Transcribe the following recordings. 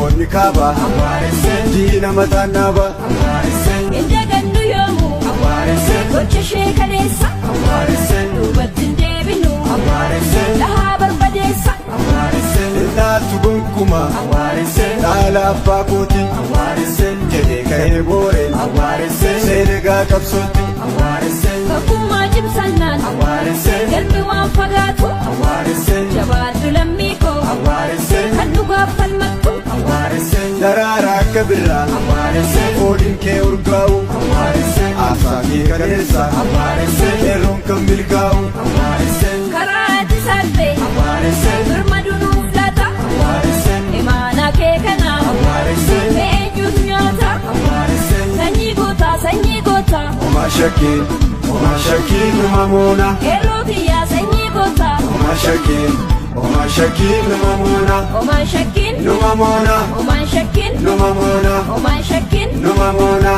konni kaaba diina mataan naaba Inda gandu yoomu gocha ishee kaleessa duubatti hin deebinu lahaa barbadeessa Innaatu gonkuma dhaala abbaa kooti jedhee ka'ee booreen seenegaa qabsootti Bakkummaa cimsannaan galmi waan fagaatu jabaaddu lammii koo kan dhugaaf falmattu Daraara akka birraa fooliin kee urgaa'u Aafaa kee kaleessa qeerroon kan milkaa'u karaa ati salphee birmadu nuuf laata imaanaa kee kanaaf eenyutu nyaata sanyii gootaa Oma shakiin numa moona qeerroo kiyyaa sanyii gootaa Oma shakiin numa moona Omaan shakkiin numa moona Omaan shakkiin numa moona Omaan shakkiin numa moona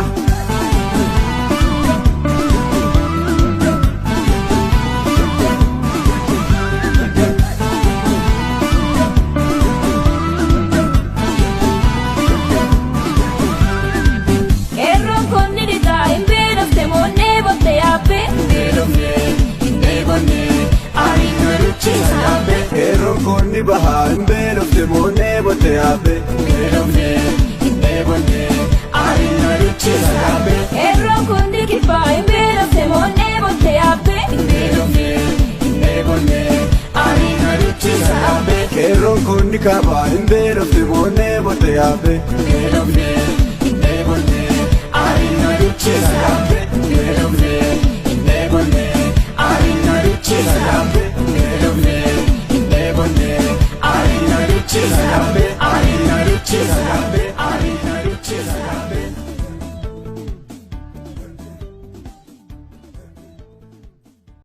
qeerroon konni dhitaa hin beelofte moonnee botte yaabbee Qeerroon konni bahaa hin beelofte moonnee botte yaabbe qeerroon konni kibbaa hin beelofte moonnee botte yaabbee Qeerroon konni kaabaa hin beelofte moonnee botte yaabbe